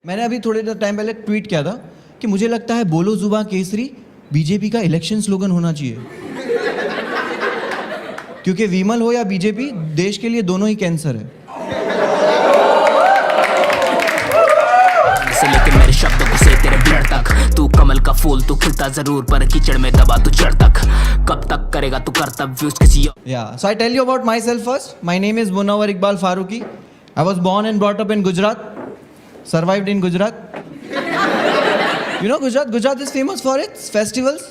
मैंने अभी थोड़े टाइम पहले ट्वीट किया था कि मुझे लगता है बोलो जुबां केसरी बीजेपी का इलेक्शन स्लोगन होना चाहिए। क्योंकि विमल हो या बीजेपी, देश के लिए दोनों ही कैंसर है। से लेके मेरे शब्द घुसे तेरे ब्लड तक, तू कमल का फूल, तू खिलता जरूर पर कीचड़ में दबा तू जड़ तक। कब तक करेगा तू कर्तव्य किसी Yeah, so I tell you about myself first. My name is Munawar Iqbal Faruqi. I was born and brought up in Gujarat. Survived in Gujarat. You know Gujarat? Gujarat is famous for its festivals.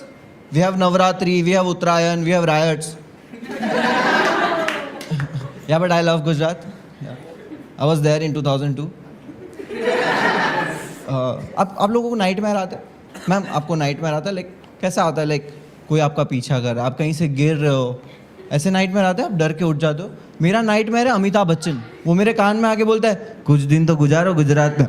We have Navratri, we have Uttarayan, we have riots. Yeah, but I love Gujarat. Yeah. I was there in 2002. आप लोगों को nightmare आता है? Ma'am, आपको nightmare आता है? Like कैसा आता है? लाइक कोई आपका पीछा कर, आप कहीं से गिर रहे हो, ऐसे नाइटमेयर आता है? आप डर के उठ जाते हो? मेरा नाइटमेयर है अमिताभ बच्चन। वो मेरे कान में आके बोलता है कुछ दिन तो गुजारो गुजरात में।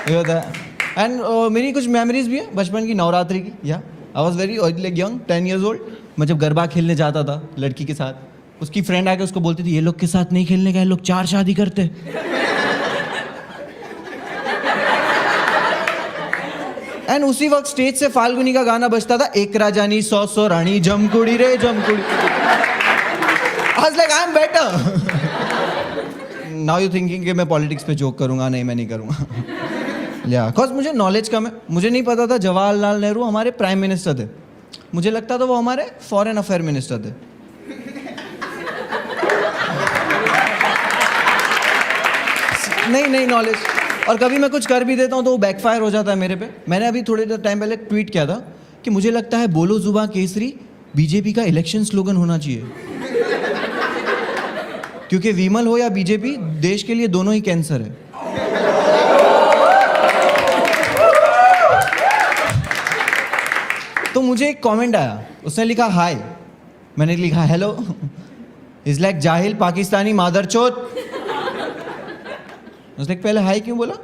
ये होता है। एंड मेरी कुछ मेमोरीज भी है बचपन की, नवरात्रि की। या I was very like young, 10 years old। मैं जब गरबा खेलने जाता था लड़की के साथ, उसकी फ्रेंड आके उसको बोलती थी ये लोग के साथ नहीं खेलने का, ये लोग 4 शादी करते। एंड उसी वक्त स्टेज से फाल्गुनी का गाना बजता था, एक राजानी 100 रानी, जमकुड़ी रे जमकुड़ी। I was like I am better. Now you thinking कि मैं पॉलिटिक्स पे जोक करूंगा? नहीं, मैं नहीं करूंगा। या बिकॉज मुझे नॉलेज कम है। मुझे नहीं पता था जवाहरलाल नेहरू हमारे प्राइम मिनिस्टर थे। मुझे लगता था वो हमारे फॉरेन अफेयर मिनिस्टर थे। नहीं नॉलेज। और कभी मैं कुछ कर भी देता हूँ तो वो बैकफायर हो जाता है मेरे पे। मैंने अभी थोड़े टाइम पहले ट्वीट किया था कि मुझे लगता है बोलो जुबां केसरी बीजेपी का इलेक्शन स्लोगन होना चाहिए। क्योंकि विमल हो या बीजेपी, देश के लिए दोनों ही कैंसर है। तो मुझे एक कमेंट आया, उसने लिखा हाय, मैंने लिखा हेलो। इज लाइक जाहिल पाकिस्तानी मादरचोद। उसने पहले हाय क्यों बोला?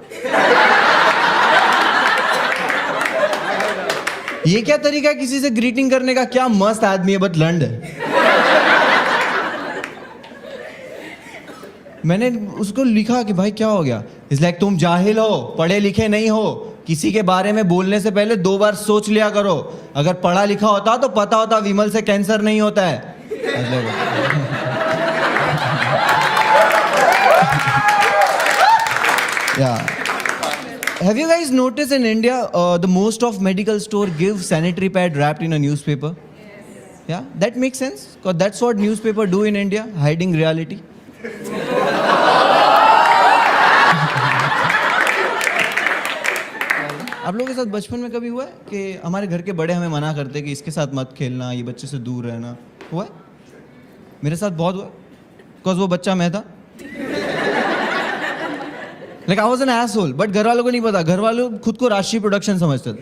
ये क्या तरीका है किसी से ग्रीटिंग करने का? क्या मस्त आदमी है, बट लंड है। मैंने उसको लिखा कि भाई क्या हो गया? इट्स लाइक तुम जाहिल हो, पढ़े लिखे नहीं हो, किसी के बारे में बोलने से पहले 2 बार सोच लिया करो। अगर पढ़ा लिखा होता तो पता होता विमल से कैंसर नहीं होता है। Yeah. Have you guys noticed in India, the most of medical store give sanitary pad wrapped in a newspaper? Yes. Yeah, that makes sense because that's what newspaper do in India, hiding reality. आप लोगों के साथ बचपन में कभी हुआ है कि हमारे घर के बड़े हमें मना करते हैं कि इसके साथ मत खेलना, ये बच्चे से दूर रहना? हुआ है? मेरे साथ बहुत हुआ, बिकॉज वो बच्चा मैं था। Like I was an asshole, but घर वालों को नहीं पता। घर वालों खुद को राष्ट्रीय प्रोडक्शन समझते थे।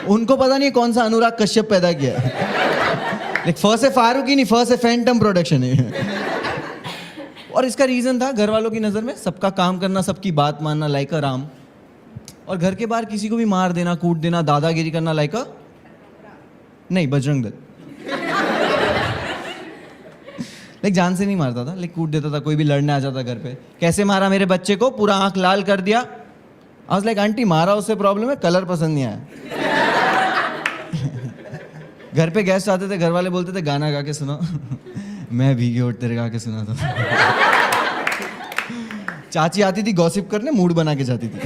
उनको पता नहीं कौन सा अनुराग कश्यप पैदा किया है। Like फर्स्ट से फारूकी नहीं, फर्स्ट से फैंटम प्रोडक्शन है। और इसका रीजन था घर वालों की नज़र में सबका काम करना, सबकी बात मानना, लाइक अ राम। और घर के बाहर किसी को भी मार देना, कूट देना, दादागिरी करना, लाइक अ नहीं, बजरंग दल। लाइक जान से नहीं मारता था, लाइक कूट देता था। कोई भी लड़ने आ जाता घर पे, कैसे मारा मेरे बच्चे को, पूरा आंख लाल कर दिया। आई वाज लाइक आंटी मारा उससे प्रॉब्लम है, कलर पसंद नहीं आया। घर पे गेस्ट आते थे, घर वाले बोलते थे गाना गा के सुनो। मैं भीगे उठ तेरे गा के सुना था। चाची आती थी गॉसिप करने, मूड बना के जाती थी।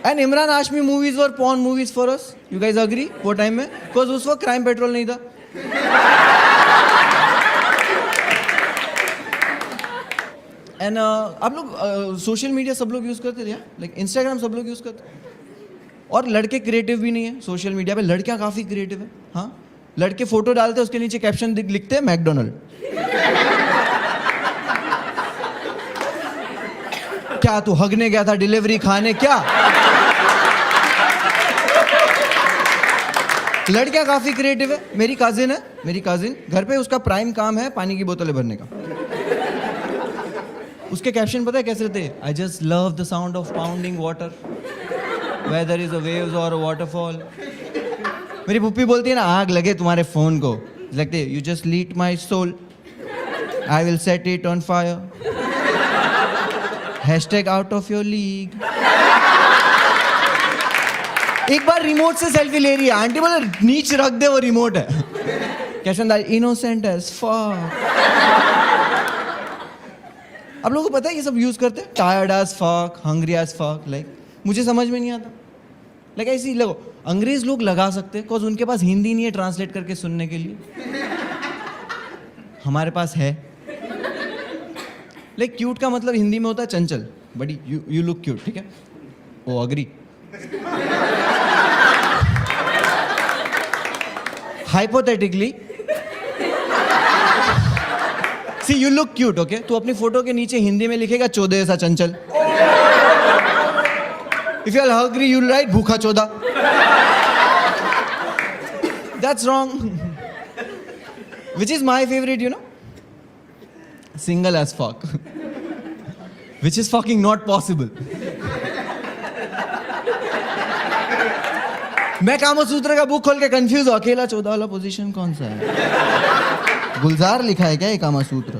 And Imran Hashmi movies were porn movies for us. You guys agree? वो टाइम में, बिकॉज उस वक्त क्राइम पेट्रोल नहीं था। एंड आप लोग सोशल मीडिया सब लोग यूज करते थे, लाइक इंस्टाग्राम सब लोग यूज करते। और लड़के क्रिएटिव भी नहीं है सोशल मीडिया पे, लड़कियां काफी क्रिएटिव है। हाँ, लड़के फोटो डालते हैं, उसके नीचे कैप्शन लिखते हैं मैकडोनल्ड। क्या तू हगने गया था डिलीवरी खाने क्या? लड़कियां काफी क्रिएटिव है। मेरी काजिन घर पे, उसका प्राइम काम है पानी की बोतलें भरने का। उसके कैप्शन पता है कैसे रहते हैं? I just love the sound of pounding water, whether is a waves और अ वाटरफॉल। मेरी पुप्पी बोलती है ना, आग लगे तुम्हारे फोन को, Like you just lit my soul. I will set it on fire. Hashtag out of your league. एक बार रिमोट से सेल्फी ले रही है, आंटी बोले नीचे रख दे, वो रिमोट है. कैशन दैट इनोसेंट एज फक. आप लोगों को पता है ये सब यूज करते हैं, tired as fuck, hungry as fuck. Like मुझे समझ में नहीं आता. लाइक ऐसी लगो अंग्रेज लोग लगा सकते हैं बिकॉज उनके पास हिंदी नहीं है ट्रांसलेट करके सुनने के लिए. हमारे पास है. लाइक क्यूट का मतलब हिंदी में होता है चंचल. बड़ी यू लुक क्यूट. ठीक है, oh agree. Hypothetically see you look cute. Okay, तू अपनी फोटो के नीचे हिंदी में लिखेगा चौदह ऐसा चंचल. If you are hungry you will write भूखा चौदह. That's wrong. Which is my favorite, you know? Single as fuck. Which is fucking not possible. मैं कामसूत्र का बुक खोल के कंफ्यूज हूँ. अकेला 14 वाला पोजीशन कौन सा है? गुलजार लिखा है क्या ये कामसूत्र?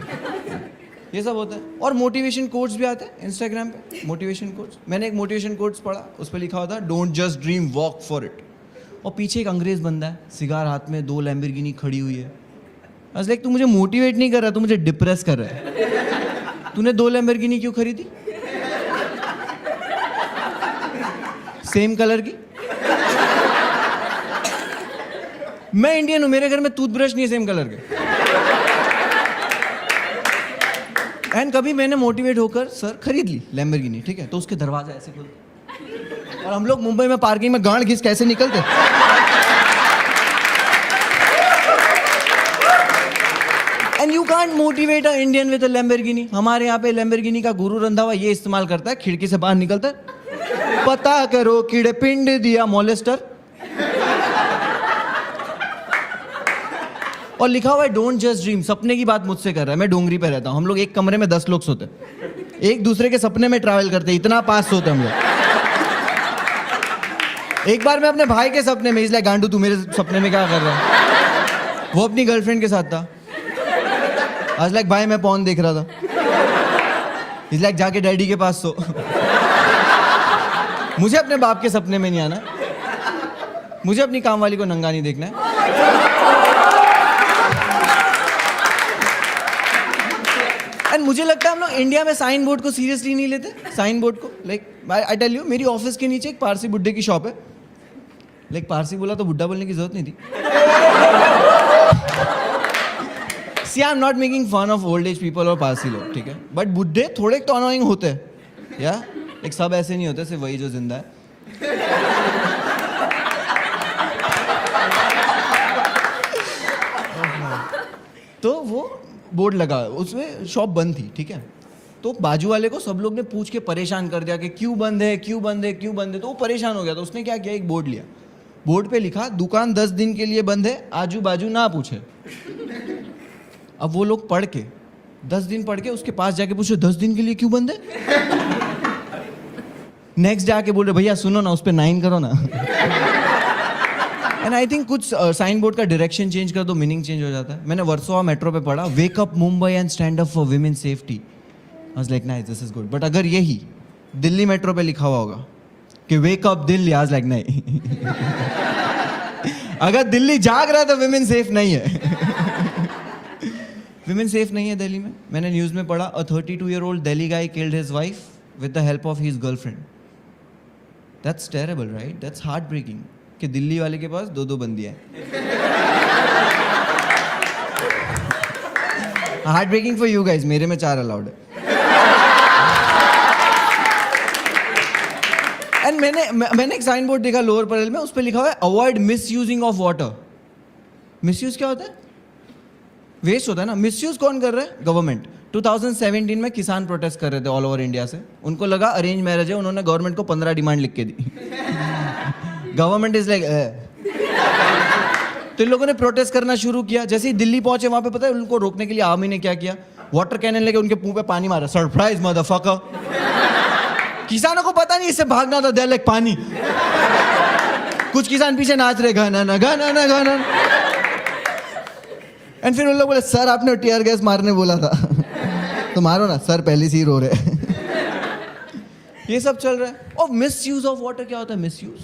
ये सब होता है. और मोटिवेशन कोट्स भी आते हैं इंस्टाग्राम पे. मोटिवेशन कोट्स, मैंने एक मोटिवेशन कोट्स पढ़ा, उस पर लिखा होता don't just dream walk for it. और पीछे एक अंग्रेज बंदा है, सिगार हाथ में, 2 लैम्बोर्गिनी खड़ी हुई है. लाइक तू मुझे मोटिवेट नहीं कर रहा, तू मुझे डिप्रेस कर रहा है. तूने 2 लैम्बोर्गिनी क्यों खरीदी? सेम कलर की. मैं इंडियन हूं, मेरे घर में टूथब्रश नहीं है सेम कलर के. एंड कभी मैंने मोटिवेट होकर सर खरीद ली लैम्बोर्गिनी. ठीक है, तो उसके दरवाजा ऐसे खुलते और हम लोग मुंबई में पार्किंग में गांड घिस कैसे निकलते. And you can't motivate a Indian with a Lamborghini. हमारे यहाँ पे लैम्बोर्गिनी का गुरु रंधा हुआ ये इस्तेमाल करता है, खिड़की से बाहर निकलता है, पता करो कीड़े पिंड दिया मॉलेस्टर. और लिखा हुआ है डोंट जस्ट ड्रीम. सपने की बात मुझसे कर रहा है. मैं डोंगरी पे रहता हूँ, हम लोग एक कमरे में 10 लोग सोते, एक दूसरे के सपने में ट्रैवल करते, इतना पास सोते हम लोग. एक बार मैं अपने भाई के सपने में, इसलिए गांडू तू मेरे सपने में क्या कर रहा है. वो अपनी गर्लफ्रेंड के साथ था. आज लाइक भाई मैं पॉन देख रहा था. इस लाइक जाके डैडी के पास सो. मुझे अपने बाप के सपने में नहीं आना. मुझे अपनी काम वाली को नंगा नहीं देखना है. एंड मुझे लगता है हम लोग इंडिया में साइन बोर्ड को सीरियसली नहीं लेते. साइन बोर्ड को लाइक आई टेल यू, मेरी ऑफिस के नीचे एक पारसी बुड्ढे की शॉप है. लाइक पारसी बोला तो बुड्ढा बोलने की जरूरत नहीं थी. See, I'm not making fun of old age people और पारसी लोग, ठीक है, बट बुड्ढे थोड़े तो अनोइंग होते हैं. या एक सब ऐसे नहीं होते, सिर्फ वही जो जिंदा है. तो वो बोर्ड लगा, उसमें शॉप बंद थी. ठीक है, तो बाजू वाले को सब लोग ने पूछ के परेशान कर दिया कि क्यों बंद है, क्यों बंद है, क्यों बंद है. तो वो परेशान हो गया. तो उसने क्या किया, एक बोर्ड लिया. बोर्ड पे लिखा दुकान 10 दिन के लिए बंद है, आजू बाजू ना पूछे. अब वो लोग पढ़ के 10 दिन पढ़ के उसके पास जाके पूछे 10 दिन के लिए क्यों बंद है. नेक्स्ट डे आके बोल रहे भैया सुनो ना, उस पे 9 करो ना. एंड आई थिंक कुछ साइन बोर्ड का डायरेक्शन चेंज कर दो, मीनिंग चेंज हो जाता है. मैंने वर्सोवा मेट्रो पे पढ़ा wake up Mumbai and stand up for women safety. I was like nice, this is good. But अगर यही दिल्ली मेट्रो पे लिखा हुआ होगा कि वेक अप दिल्ली, आज लाइक नहीं. अगर दिल्ली जाग रहा है तो विमेन सेफ नहीं है. विमेन सेफ नहीं है दिल्ली में. मैंने न्यूज में पढ़ा a 32-year-old Delhi guy killed his wife with the help of his girlfriend. That's terrible right. That's heartbreaking कि दिल्ली वाले के पास 2 बंदियां हैं. Heartbreaking for you guys, मेरे में 4 अलाउड है. एंड मैंने एक साइन बोर्ड देखा लोअर परेल में, उस पर लिखा हुआ है avoid misusing of water. Misuse क्या होता है? वेस्ट होता है ना. मिसयूज कौन कर रहा है? गवर्नमेंट. 2017 में किसान प्रोटेस्ट कर रहे थे ऑल ओवर इंडिया से. उनको लगा अरेंज मैरिज है, उन्होंने गवर्नमेंट को 15 डिमांड लिख के दी. गवर्नमेंट इज लाइक तो इन लोगों ने प्रोटेस्ट करना शुरू किया. जैसे ही दिल्ली पहुंचे वहां पे पता है उनको रोकने के लिए आर्मी ने क्या किया? वाटर कैनन लेके उनके मुंह पे पानी मारा. Surprise motherfucker. किसानों को पता नहीं इससे भागना था. दे लाइक पानी. कुछ किसान पीछे नाच रहे घना घना घना. एंड फिर उन लोग बोले सर आपने टीयर गैस मारने बोला था तो मारो ना सर पहले से ही रो रहे ये सब चल रहा है। और मिस यूज ऑफ वाटर क्या होता है? मिस यूज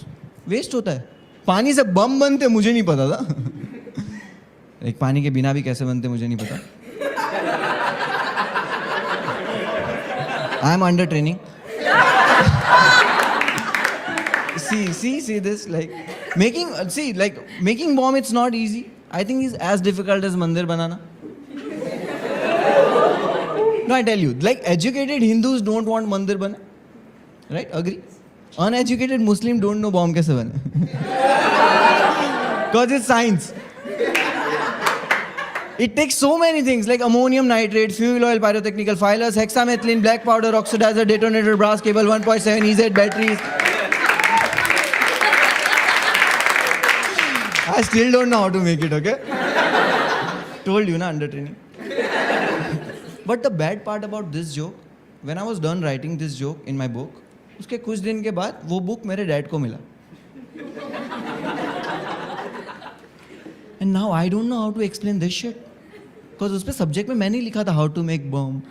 वेस्ट होता है। पानी से बम बनते मुझे नहीं पता था एक पानी के बिना भी कैसे बनते मुझे नहीं पता। I am under training. see this like making bomb it's not easy. I think it's as difficult as mandir banana. No, I tell you, like educated Hindus don't want mandir bane, right? Agree? Uneducated Muslim don't know bomb kaise bane because it's science. It takes so many things like ammonium nitrate, fuel oil, pyrotechnical filers, hexamethylene, black powder, oxidizer, detonator, brass cable, 1.7 EZ batteries. I still don't know how to make it, okay? Told you na, under training. But the bad part about this joke, when I was done writing this joke in my book, उसके कुछ दिन के बाद वो book मेरे dad को मिला. And now I don't know how to explain this shit. Because उस पे सब्जेक्ट में मैंने लिखा था how to make bomb.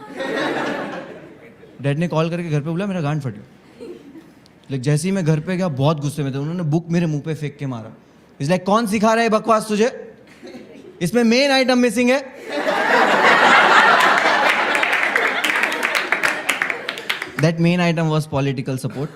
Dad ने कॉल करके घर पे बोला मेरा गांड फट गया. Like जैसे ही मैं घर पे गया बहुत गुस्से में थे. उन्होंने बुक मेरे मुंह पे फेंक के मारा. It's like कौन सिखा रहा है बकवास तुझे? इसमें मेन आइटम मिसिंग है. That main item was political support.